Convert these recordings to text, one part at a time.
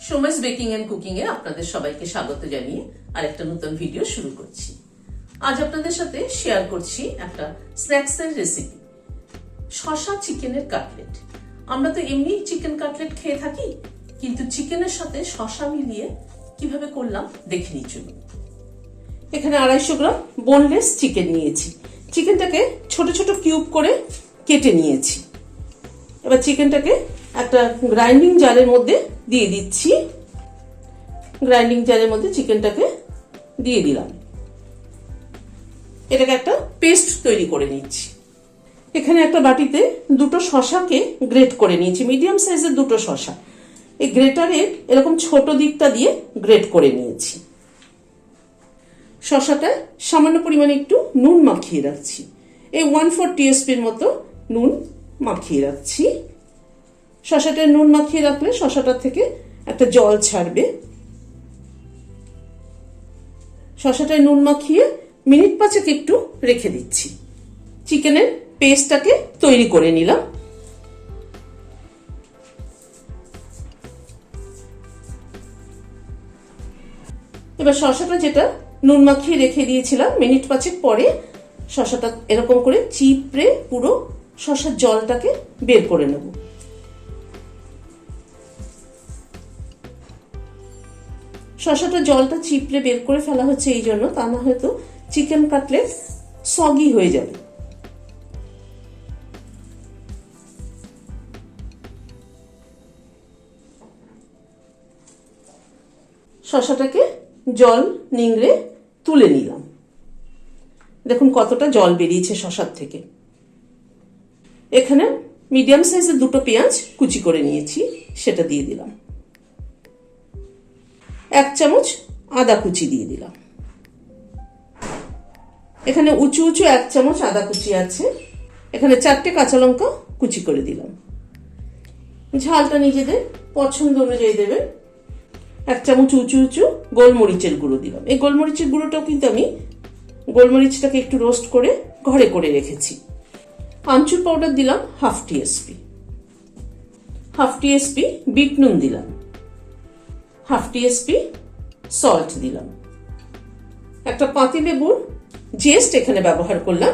Somesh baking and cooking এ আপনাদের সবাইকে স্বাগত জানিয়ে আরেকটা নতুন ভিডিও শুরু করছি। আজ আপনাদের সাথে শেয়ার করছি একটা স্ন্যাক্স এর রেসিপি, শসা চিকেনের কাটলেট। আমরা তো এমনি চিকেন কাটলেট খেয়ে থাকি, কিন্তু চিকেনের সাথে শসা মিলিয়ে কিভাবে করলাম দেখে নিই চলুন। এখানে 250 গ্রাম বোনলেস চিকেন নিয়েছি। চিকেনটাকে ছোট ছোট কিউব করে কেটে নিয়েছি। এবার চিকেনটাকে একটা গ্রাইন্ডিং জারের মধ্যে দিয়ে দিচ্ছি। গ্রাইন্ডিং জারের মধ্যে চিকেনটাকে দিয়ে দিলাম। এটাকে একটা পেস্ট তৈরি করে নিচ্ছি। এখানে একটা বাটিতে দুটো শসাকে গ্রেট করে নিয়েছি, মিডিয়াম সাইজের দুটো শসা। এই গ্রেটারে এরকম ছোট দিকটা দিয়ে গ্রেট করে নিয়েছি। শসাটা সামান্য পরিমাণে একটু নুন মাখিয়ে রাখছি। এই 1/4 টিস্পুন মতো নুন মাখিয়ে রাখছি। শসাটা নুন মাখিয়ে রাখলে শসাটা থেকে একটা জল ছাড়বে। শসাটায় নুন মাখিয়ে মিনিট 5 একটু রেখে দিচ্ছি। চিকেনের পেস্টটাকে তৈরি করে নিলাম। এবার শসাটা যেটা নুন মাখিয়ে রেখে দিয়েছিলাম, মিনিট 5 পরে শসাটা এরকম করে চিপড়ে পুরো শসার জলটাকে বের করে নেব। শসাটা জলটা চিপড়ে বের করে ফেলা হচ্ছে এই জন্য, তা না হয়তো চিকেন কাটলেট সগি হয়ে যাবে। শসাটাকে জল নিংড়ে তুলে নিলাম। দেখুন কতটা জল বেরিয়েছে শসার থেকে। এখানে মিডিয়াম সাইজের দুটো পেঁয়াজ কুচি করে নিয়েছি, সেটা দিয়ে দিলাম। 1 চামচ আদা কুচি দিয়ে দিলাম। এখানে উঁচু উঁচু 1 চামচ আদা কুচি আছে। এখানে 4টে কাঁচা লঙ্কা কুচি করে দিলাম। ঝালটা নিজেদের পছন্দ অনুযায়ী দেবেন। 1 চামচ উঁচু উঁচু গোলমরিচের গুঁড়ো দিলাম। এই গোলমরিচের গুঁড়োটাও কিন্তু আমি গোলমরিচটাকে একটু রোস্ট করে ঘরে করে রেখেছি। আমচুর পাউডার দিলাম 1/2 টিস্পুন। 1/2 টিস্পুন বিট নুন দিলাম। 1/2 টিস্পুন সল্ট দিলাম। একটা পাতিলেবুর জেস্ট এখানে ব্যবহার করলাম।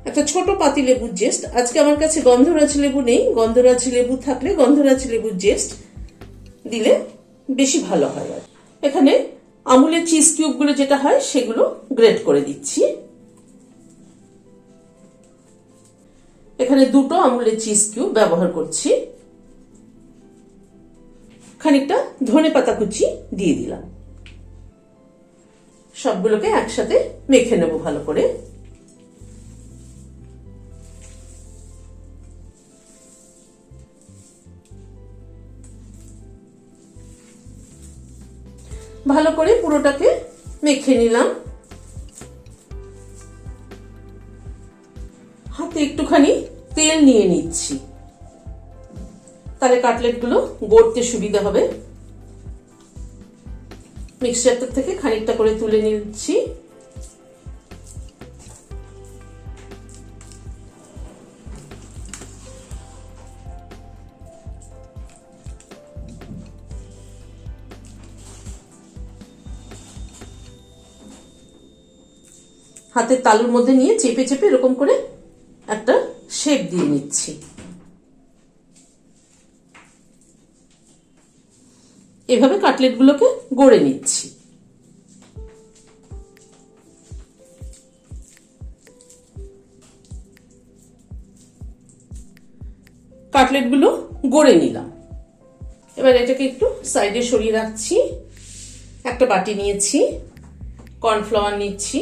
একটা ছোট পাতিলেবুর জেস্ট। আজকে আমার কাছে গন্ধরাজ লেবু নেই, গন্ধরাজ লেবু থাকলে গন্ধরাজ লেবুর জেস্ট দিলে বেশি ভালো হয়। আর এখানে আমুলের চিজ কিউবগুলো যেটা হয় সেগুলো গ্রেট করে দিচ্ছি। এখানে 2টো আমুলের চিজ কিউব ব্যবহার করছি। খানিকটা ধনেপাতা কুচি দিয়ে দিলাম। সবগুলোকে একসাথে মেখে নেব ভালো করে। ভালো করে পুরোটাকে মেখে নিলাম। হাতে একটুখানি তেল নিয়ে নিচ্ছি, তাহলে কাটলেটগুলো গড়তে সুবিধা হবে। মিক্সচারটা থেকে খানিকটা করে তুলে নিচ্ছি। হাতের তালুর মধ্যে নিয়ে চেপে চেপে এরকম করে একটা শেপ দিয়ে নিচ্ছি। এভাবে কাটলেটগুলোকে গড়ে নিচ্ছি। কাটলেটগুলো গড়ে নিলাম। এবার এটাকে একটু সাইডে সরিয়ে রাখছি। একটা বাটি নিয়েছি, কর্নফ্লাওয়ার নিচ্ছি।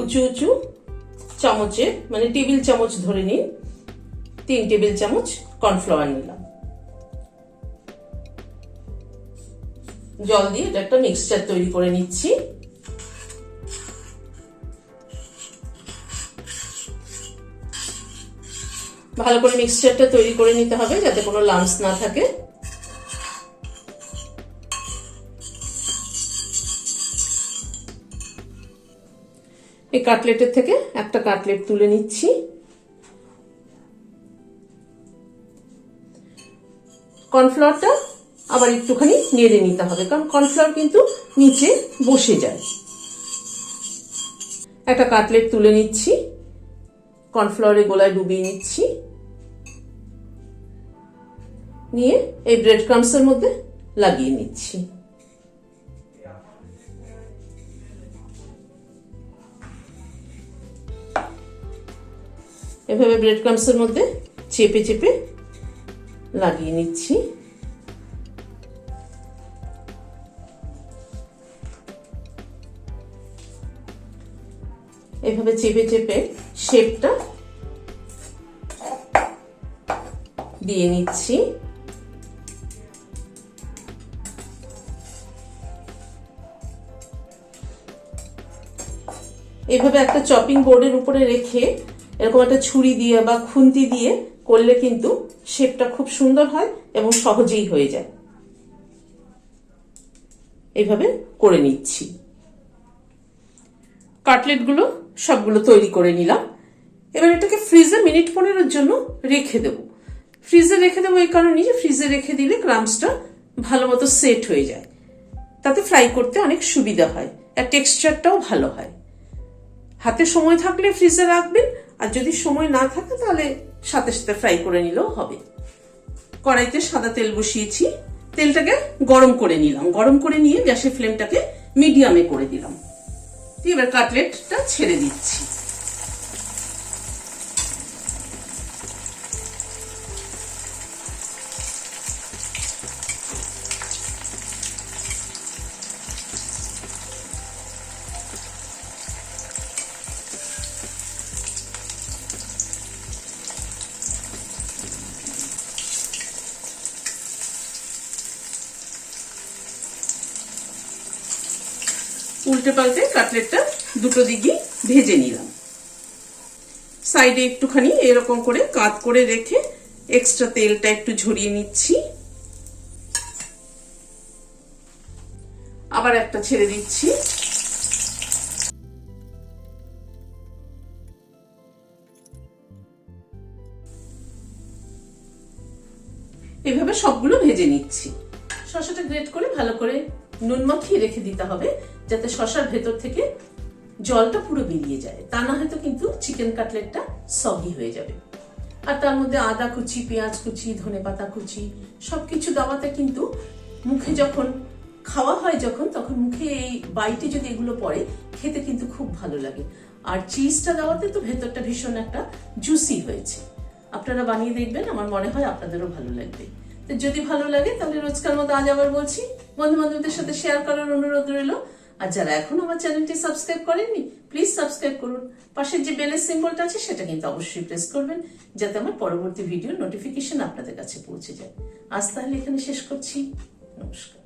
উঁচু উঁচু চামচে মানে টেবিল চামচ ধরে নিন, 3 টেবিল চামচ কর্নফ্লাওয়ার নিলাম। জল দিয়ে এটা একটা মিক্সচার তৈরি করে নিচ্ছি। ভালো করে মিক্সচারটা তৈরি করে নিতে হবে যাতে কোনো লাম্পস না থাকে। এই কাটলেটের থেকে একটা কাটলেট তুলে নিচ্ছি। কর্নফ্লাওয়ারটা আবার একটুখানি নেড়ে নিতে হবে, কারণ কর্নফ্লাওয়ার কিন্তু নিচে বসে যায়। একটা কাটলেট তুলে নিচ্ছি, কর্নফ্লাওয়ারের গোলায় ডুবিয়ে নিচ্ছি, নিয়ে এই ব্রেড ক্রাম্বসের মধ্যে লাগিয়ে নিচ্ছি। এভাবে ব্রেড ক্রাম্বসের মধ্যে চেপে চেপে লাগিয়ে নিচ্ছি। এভাবে চেপে চেপে শেপটা দিয়ে নিচ্ছি। এভাবে একটা চপিং বোর্ডের উপরে রেখে এরকম একটা ছুরি দিয়ে বা খুন্তি দিয়ে করলে কিন্তু শেপটা খুব সুন্দর হয় এবং সহজেই হয়ে যায়। এইভাবে করে নিচ্ছি। কাটলেটগুলো সবগুলো তৈরি করে নিলাম। এবার এটাকে ফ্রিজে মিনিট 15 জন্য রেখে দেবো। ফ্রিজে রেখে দেবো এই কারণে যে ফ্রিজে রেখে দিলে ক্রাম্বসটা ভালো মতো সেট হয়ে যায়, তাতে ফ্রাই করতে অনেক সুবিধা হয় আর টেক্সচারটাও ভালো হয়। হাতে সময় থাকলে ফ্রিজে রাখবেন, আর যদি সময় না থাকে তাহলে সাথে সাথে ফ্রাই করে নিলেও হবে। কড়াইতে সাদা তেল বসিয়েছি, তেলটাকে গরম করে নিলাম। গরম করে নিয়ে গ্যাসের ফ্লেমটাকে মিডিয়ামে করে দিলাম। এবার কাটলেটটা ছেড়ে দিচ্ছি। উল্টে পাল্টে কাটলেটটা দুটো দিকই ভেজে নিলাম। সাইডে একটুখানি এরকম করে কাত করে রেখে এক্সট্রা তেলটা একটু ঝরিয়ে নিচ্ছি। আবার একটা ছেড়ে দিচ্ছি। এভাবে সবগুলো ভেজে নিচ্ছি। শসাটা গ্রেট করে ভালো করে নুন মাখিয়ে রেখে দিতে হবে, যাতে শসার ভেতর থেকে জলটা পুরো বেরিয়ে যায়। তা না হয়তো কিন্তু চিকেন কাটলেটটা সগি হয়ে যাবে। আর তার মধ্যে আদা কুচি, পেঁয়াজ কুচি, ধনেপাতা কুচি সবকিছু দেওয়াতে কিন্তু মুখে যখন খাওয়া হয় তখন মুখে এই বাইটে যদি এগুলো পড়ে খেতে কিন্তু খুব ভালো লাগে। আর চিজটা দেওয়াতে তো ভেতরটা ভীষণ একটা জুসি হয়েছে। আপনারা বানিয়ে দেখবেন, আমার মনে হয় আপনাদেরও ভালো লাগবে। তো যদি ভালো লাগে তাহলে রোজকার মতো আজ আবার বলছি, বন্ধু বান্ধবদের সাথে শেয়ার করার অনুরোধ রইল। আর যারা এখন আমার চ্যানেলটি সাবস্ক্রাইব করেননি, প্লিজ সাবস্ক্রাইব করুন। পাশের যে বেলের সিম্বলটা আছে সেটা কিন্তু অবশ্যই প্রেস করবেন, যাতে আমার পরবর্তী ভিডিওর নোটিফিকেশন আপনাদের কাছে পৌঁছে যায়। আজ তাহলে এখানে শেষ করছি। নমস্কার।